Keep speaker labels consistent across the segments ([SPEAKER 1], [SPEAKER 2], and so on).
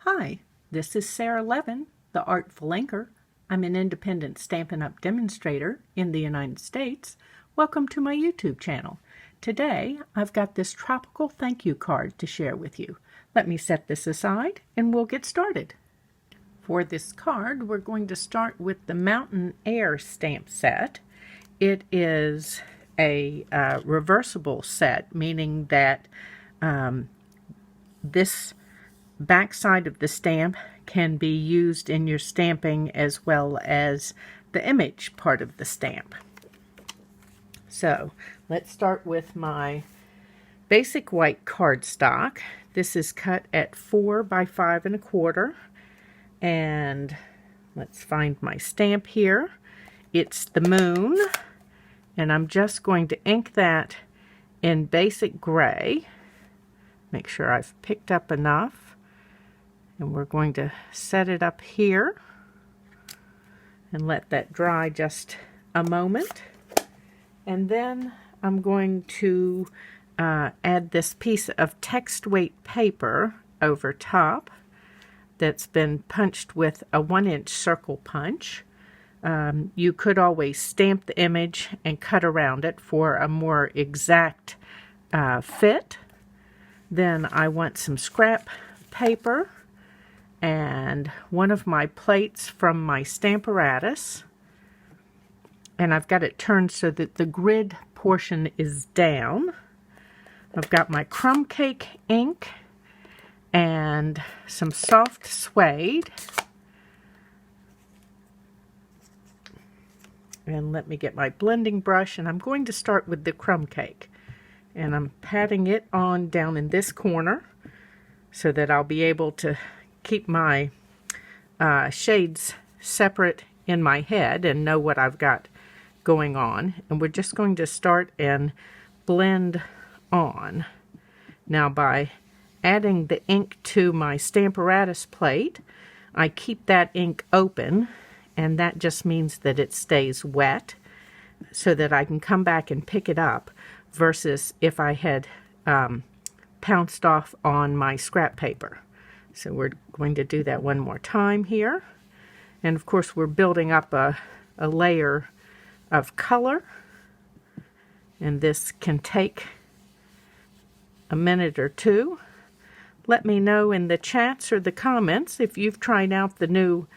[SPEAKER 1] Hi, this is Sara Levin, the Artful Inker. I'm an independent Stampin' Up! Demonstrator in the United States. Welcome to my YouTube channel. Today, I've got this tropical thank you card to share with you. Let me set this aside and we'll get started. For this card, we're going to start with the Mountain Air stamp set. It is a reversible set, meaning that this back side of the stamp can be used in your stamping as well as the image part of the stamp. So let's start with my basic white cardstock. This is cut at 4 by 5 1/4, and let's find my stamp here. It's the moon, and I'm just going to ink that in basic gray. Make sure I've picked up enough. And we're going to set it up here and let that dry just a moment. And then I'm going to add this piece of text weight paper over top that's been punched with a 1-inch circle punch. You could always stamp the image and cut around it for a more exact fit. Then I want some scrap paper and one of my plates from my Stamparatus, and I've got it turned so that the grid portion is down. I've got my crumb cake ink and some soft suede, and let me get my blending brush, and I'm going to start with the crumb cake, and I'm patting it on down in this corner so that I'll be able to keep my shades separate in my head and know what I've got going on. And we're just going to start and blend on. Now, by adding the ink to my Stamparatus plate, I keep that ink open, and that just means that it stays wet so that I can come back and pick it up, versus if I had pounced off on my scrap paper. So we're going to do that one more time here. And of course we're building up a layer of color. And this can take a minute or two. Let me know in the chats or the comments if you've tried out the new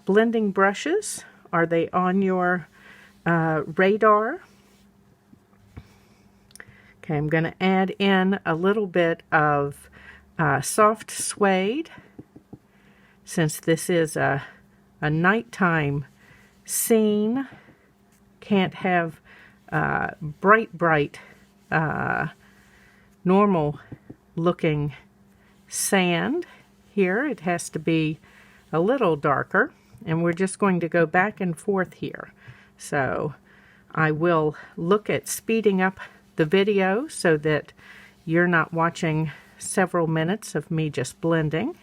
[SPEAKER 1] blending brushes. Are they on your radar? Okay, I'm going to add in a little bit of soft suede, since this is a nighttime scene. Can't have bright normal looking sand here. It has to be a little darker, and we're just going to go back and forth here. So I will look at speeding up the video so that you're not watching several minutes of me just blending.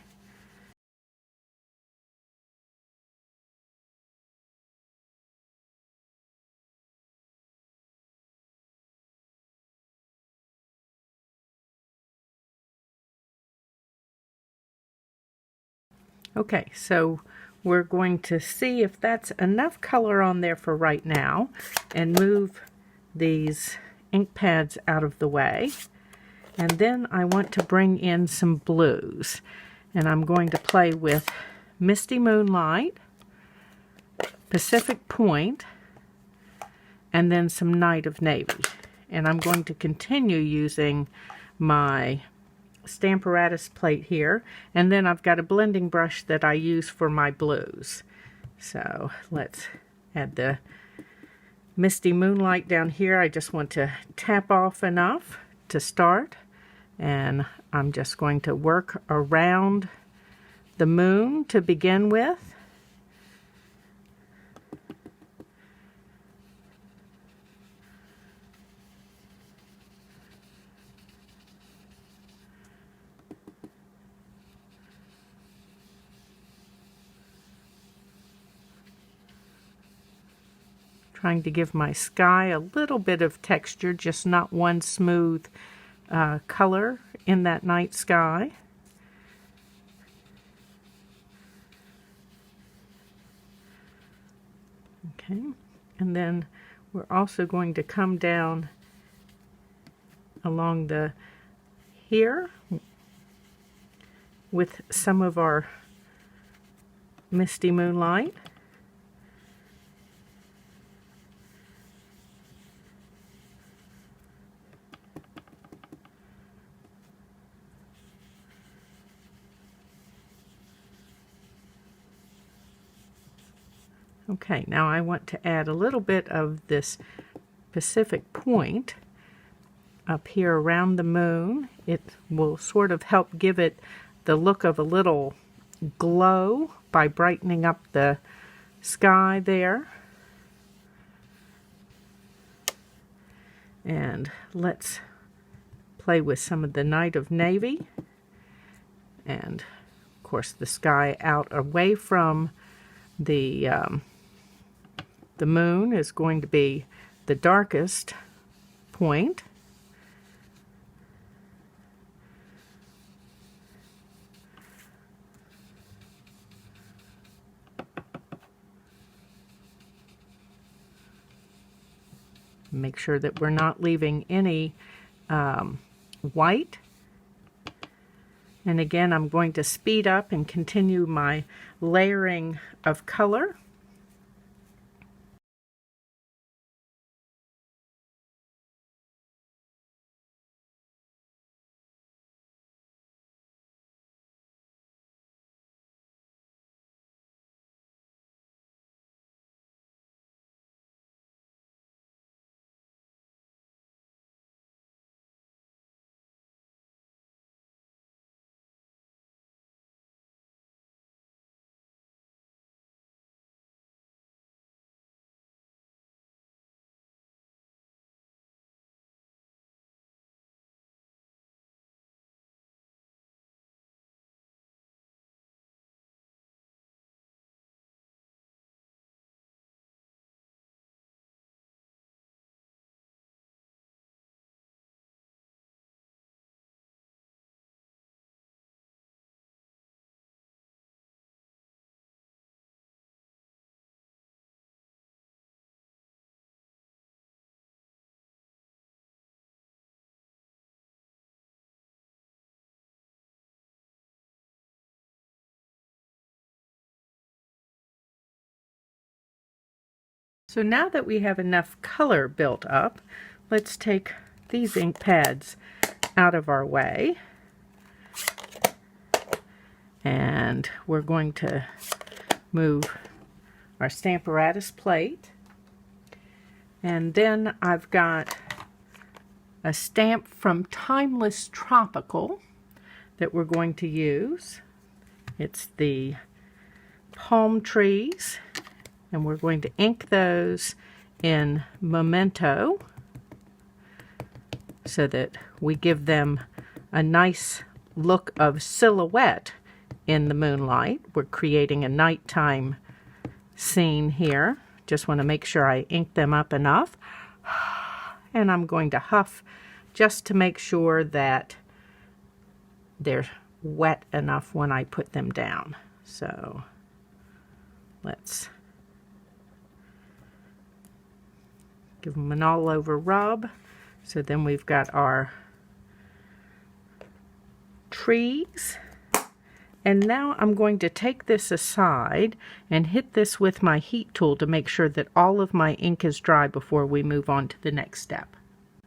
[SPEAKER 1] Okay, so we're going to see if that's enough color on there for right now and move these ink pads out of the way. And then I want to bring in some blues. And I'm going to play with Misty Moonlight, Pacific Point, and then some Night of Navy. And I'm going to continue using my Stamparatus plate here. And then I've got a blending brush that I use for my blues. So let's add the Misty Moonlight down here. I just want to tap off enough to start. And I'm just going to work around the moon to begin with. Trying to give my sky a little bit of texture, just not one smooth color in that night sky. Okay, and then we're also going to come down along the here with some of our Misty Moonlight. Okay, now I want to add a little bit of this Pacific Point up here around the moon. It will sort of help give it the look of a little glow by brightening up the sky there. And let's play with some of the Night of Navy. And of course the sky out away from the moon is going to be the darkest point. Make sure that we're not leaving any white. And again, I'm going to speed up and continue my layering of color. So now that we have enough color built up, let's take these ink pads out of our way. And we're going to move our Stamparatus plate. And then I've got a stamp from Timeless Tropical that we're going to use. It's the palm trees. And we're going to ink those in Memento so that we give them a nice look of silhouette in the moonlight. We're creating a nighttime scene here. Just want to make sure I ink them up enough. And I'm going to huff just to make sure that they're wet enough when I put them down. So let's give them an all-over rub. So then we've got our trees. And now I'm going to take this aside and hit this with my heat tool to make sure that all of my ink is dry before we move on to the next step.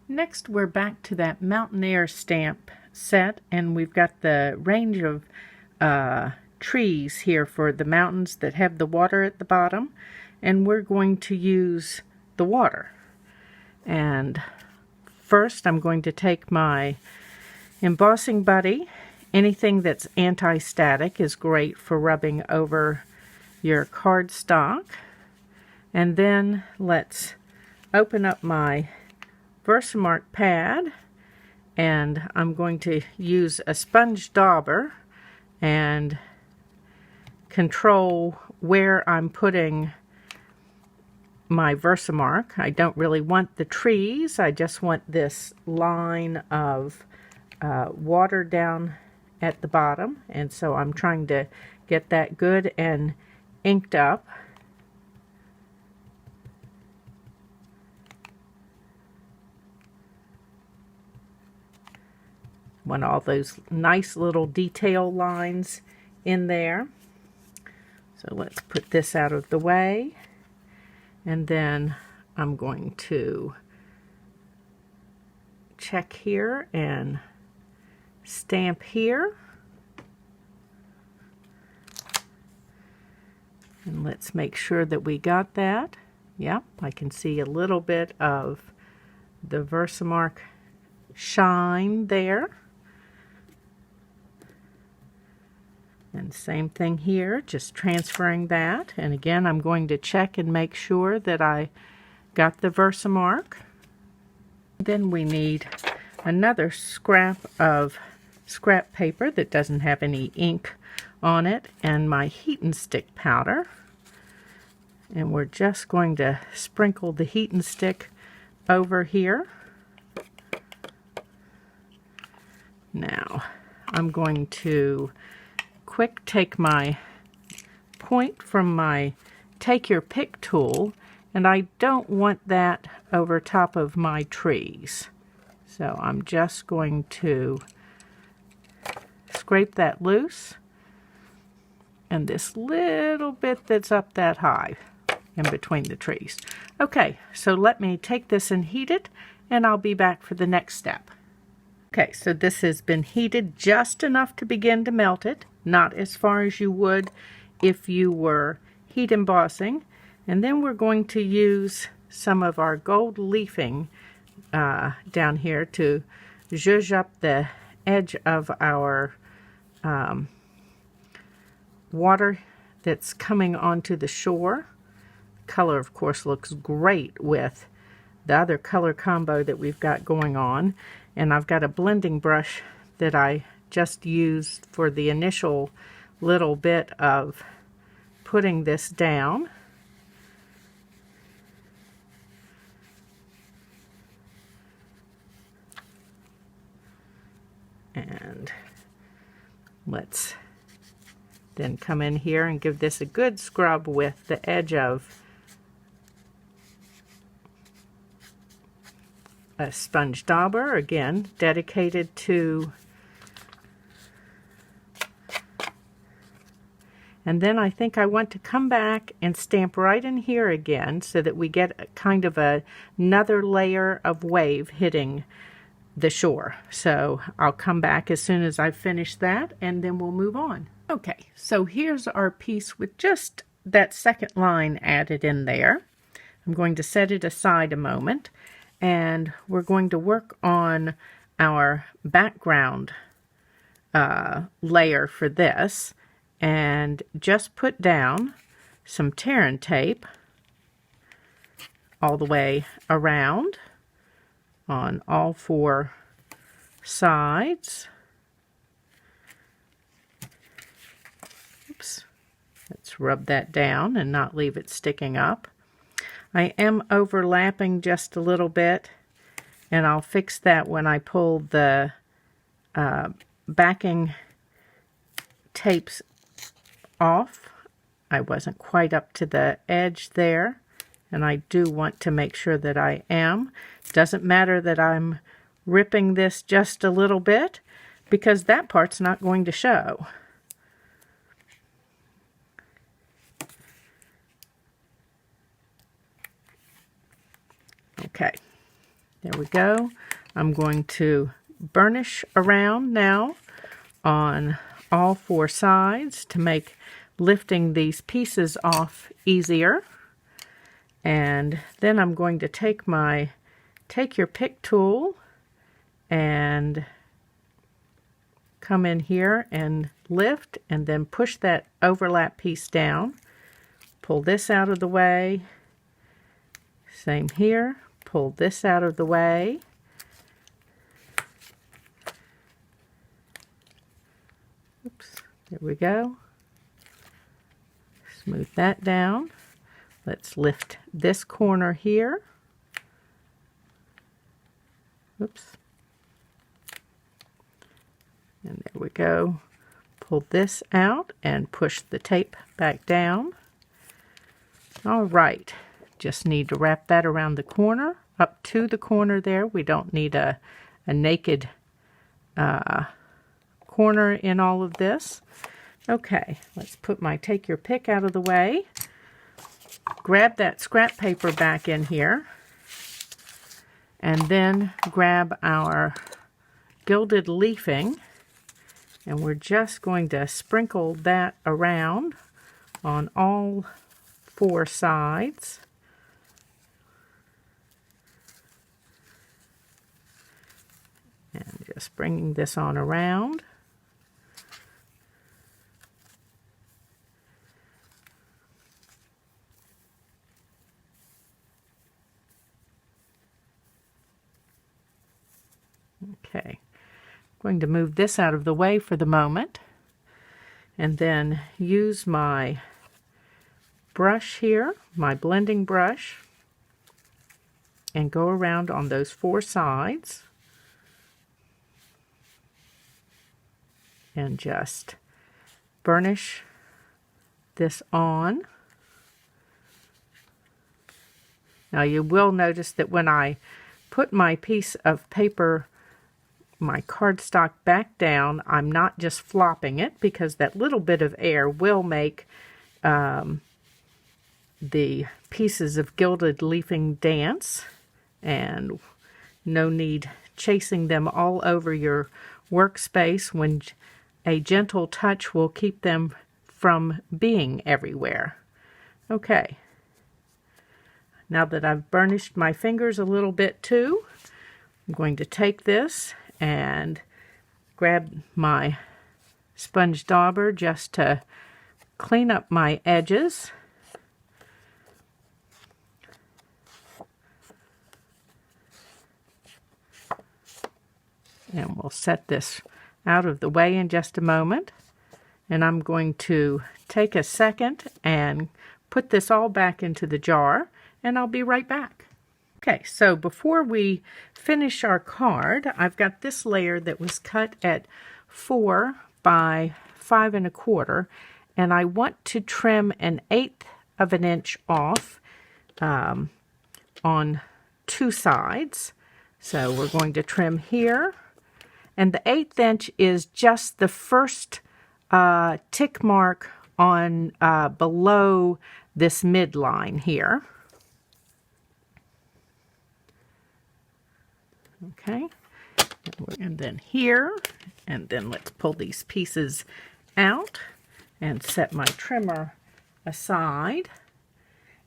[SPEAKER 1] Next, we're back to that Mountain Air stamp set, and we've got the range of trees here for the mountains that have the water at the bottom, and we're going to use the water. And first I'm going to take my embossing buddy. Anything that's anti-static is great for rubbing over your cardstock. And then let's open up my Versamark pad, and I'm going to use a sponge dauber and control where I'm putting my Versamark. I don't really want the trees, I just want this line of water down at the bottom, and so I'm trying to get that good and inked up. Want all those nice little detail lines in there. So let's put this out of the way. And then I'm going to check here and stamp here. And let's make sure that we got that. Yep, I can see a little bit of the Versamark shine there. And same thing here, just transferring that. And again, I'm going to check and make sure that I got the Versamark. Then we need another scrap of scrap paper that doesn't have any ink on it, and my heat and stick powder. And we're just going to sprinkle the heat and stick over here. Now, I'm going to quick take my point from my take your pick tool, and I don't want that over top of my trees. So I'm just going to scrape that loose, and this little bit that's up that high in between the trees. Okay, so let me take this and heat it, and I'll be back for the next step. Okay, so this has been heated just enough to begin to melt it, not as far as you would if you were heat embossing. And then we're going to use some of our gold leafing down here to zhuzh up the edge of our water that's coming onto the shore. Color, of course, looks great with the other color combo that we've got going on. And I've got a blending brush that I just used for the initial little bit of putting this down. And let's then come in here and give this a good scrub with the edge of a sponge dauber, again dedicated to, and then I think I want to come back and stamp right in here again so that we get a kind of another layer of wave hitting the shore. So I'll come back as soon as I finish that, and then we'll move on. Okay, so here's our piece with just that second line added in there. I'm going to set it aside a moment, and we're going to work on our background layer for this, and just put down some tear and tape all the way around on all four sides. Oops. Let's rub that down and not leave it sticking up. I am overlapping just a little bit, and I'll fix that when I pull the backing tapes off. I wasn't quite up to the edge there, and I do want to make sure that I am. Doesn't matter that I'm ripping this just a little bit, because that part's not going to show. Okay, there we go. I'm going to burnish around now on all four sides to make lifting these pieces off easier. And then I'm going to take my take your pick tool and come in here and lift, and then push that overlap piece down. Pull this out of the way. Same here. Pull this out of the way. Oops, there we go. Smooth that down. Let's lift this corner here. Oops. And there we go. Pull this out and push the tape back down. All right. Just need to wrap that around the corner, up to the corner there. We don't need a naked corner in all of this. Okay, let's put my take your pick out of the way. Grab that scrap paper back in here. And then grab our gilded leafing. And we're just going to sprinkle that around on all 4 sides. And just bringing this on around. Okay, I'm going to move this out of the way for the moment, and then use my brush here, my blending brush, and go around on those 4 sides and just burnish this on. Now you will notice that when I put my piece of paper, my cardstock back down, I'm not just flopping it, because that little bit of air will make the pieces of gilded leafing dance, and no need chasing them all over your workspace when a gentle touch will keep them from being everywhere. Okay, now that I've burnished my fingers a little bit too, I'm going to take this and grab my sponge dauber just to clean up my edges. And we'll set this out of the way in just a moment. And I'm going to take a second and put this all back into the jar, and I'll be right back. Okay, so before we finish our card, I've got this layer that was cut at 4 by 5 1/4, and I want to trim 1/8 of an inch off on 2 sides. So we're going to trim here, and the 1/8 inch is just the first tick mark on below this midline here. Okay, and then here, and then let's pull these pieces out and set my trimmer aside.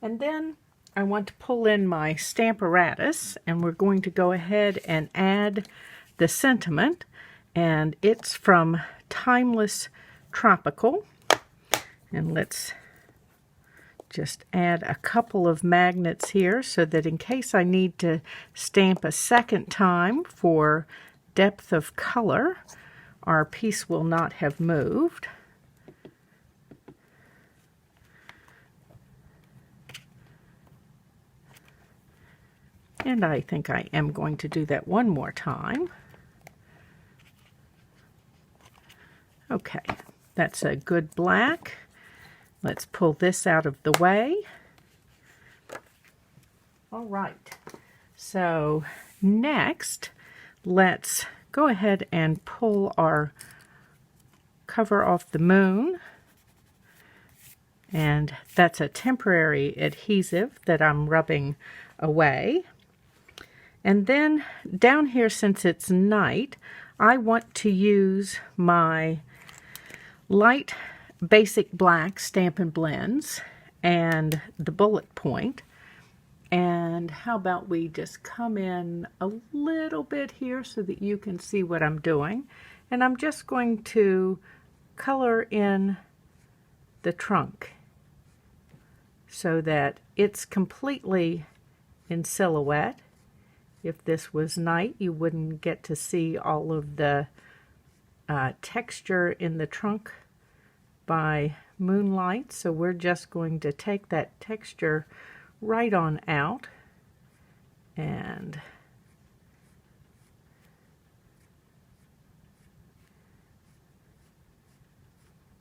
[SPEAKER 1] And then I want to pull in my Stamparatus, and we're going to go ahead and add the sentiment, and it's from Timeless Tropical. And let's just add a couple of magnets here so that in case I need to stamp a second time for depth of color, our piece will not have moved. And I think I am going to do that one more time. Okay, that's a good black. Let's pull this out of the way. All right, so next, let's go ahead and pull our cover off the moon. And that's a temporary adhesive that I'm rubbing away. And then down here, since it's night, I want to use my light basic black Stampin' Blends and the bullet point. And how about we just come in a little bit here so that you can see what I'm doing. And I'm just going to color in the trunk so that it's completely in silhouette. If this was night, you wouldn't get to see all of the texture in the trunk by moonlight, so we're just going to take that texture right on out and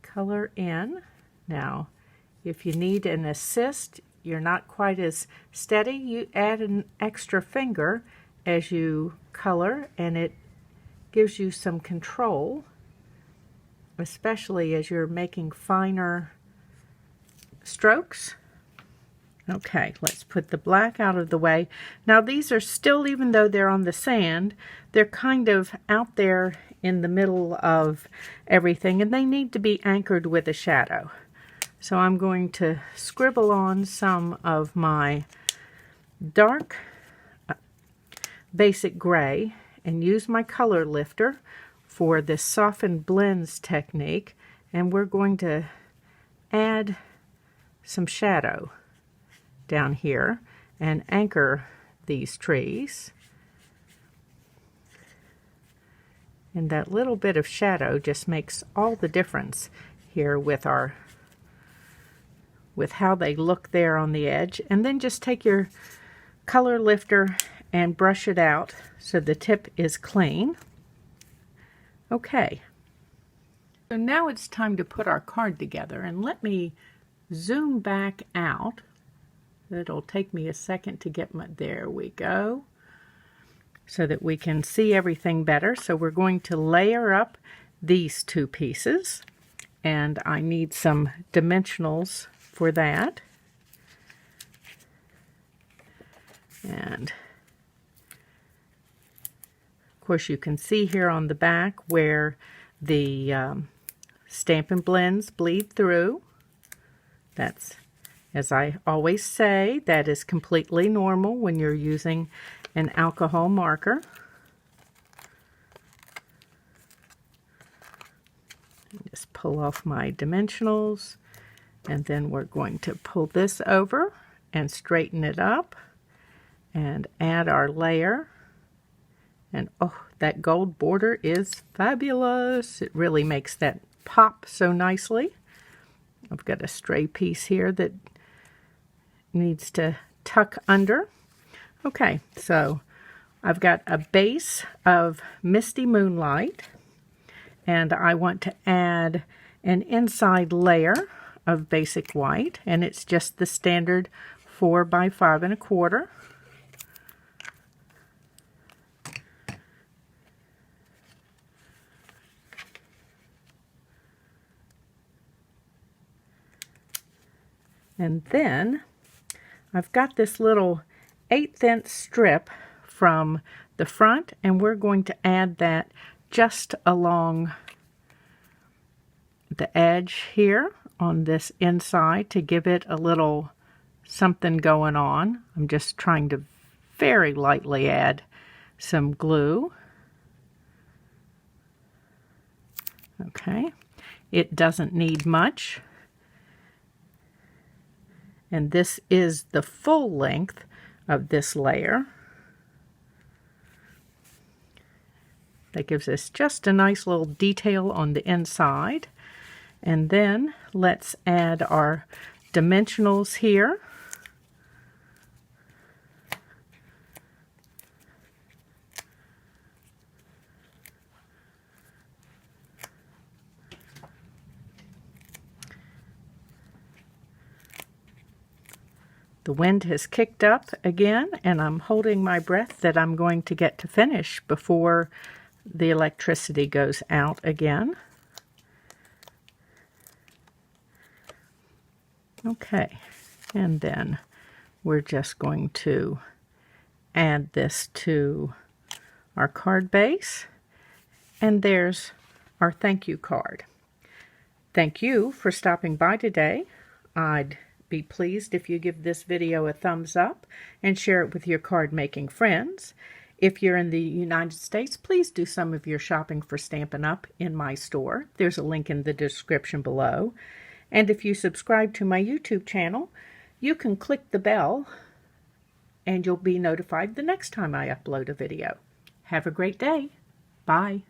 [SPEAKER 1] color in. Now, if you need an assist, you're not quite as steady, you add an extra finger as you color, and it gives you some control, especially as you're making finer strokes. Okay, let's put the black out of the way. Now these are still, even though they're on the sand, they're kind of out there in the middle of everything, and they need to be anchored with a shadow. So I'm going to scribble on some of my dark basic gray and use my color lifter for this soften blends technique, and we're going to add some shadow down here and anchor these trees. And that little bit of shadow just makes all the difference here with how they look there on the edge. And then just take your color lifter and brush it out so the tip is clean. Okay, so now it's time to put our card together, and let me zoom back out. It'll take me a second to get there we go, so that we can see everything better. So we're going to layer up these two pieces, and I need some dimensionals for that. And of course you can see here on the back where the Stampin' Blends bleed through. That's, as I always say, that is completely normal when you're using an alcohol marker. Just pull off my dimensionals, and then we're going to pull this over and straighten it up and add our layer. And oh, that gold border is fabulous. It really makes that pop so nicely. I've got a stray piece here that needs to tuck under. Okay, so I've got a base of Misty Moonlight, and I want to add an inside layer of basic white, and it's just the standard 4 by 5 1/4. And then I've got this little 1/8" strip from the front, and we're going to add that just along the edge here on this inside to give it a little something going on. I'm just trying to very lightly add some glue. Okay, it doesn't need much. And this is the full length of this layer. That gives us just a nice little detail on the inside. And then let's add our dimensionals here. The wind has kicked up again, and I'm holding my breath that I'm going to get to finish before the electricity goes out again. Okay, and then we're just going to add this to our card base, and there's our thank you card. Thank you for stopping by today. I'd be pleased if you give this video a thumbs up and share it with your card making friends. If you're in the United States, please do some of your shopping for Stampin' Up! In my store. There's a link in the description below. And if you subscribe to my YouTube channel, you can click the bell and you'll be notified the next time I upload a video. Have a great day. Bye.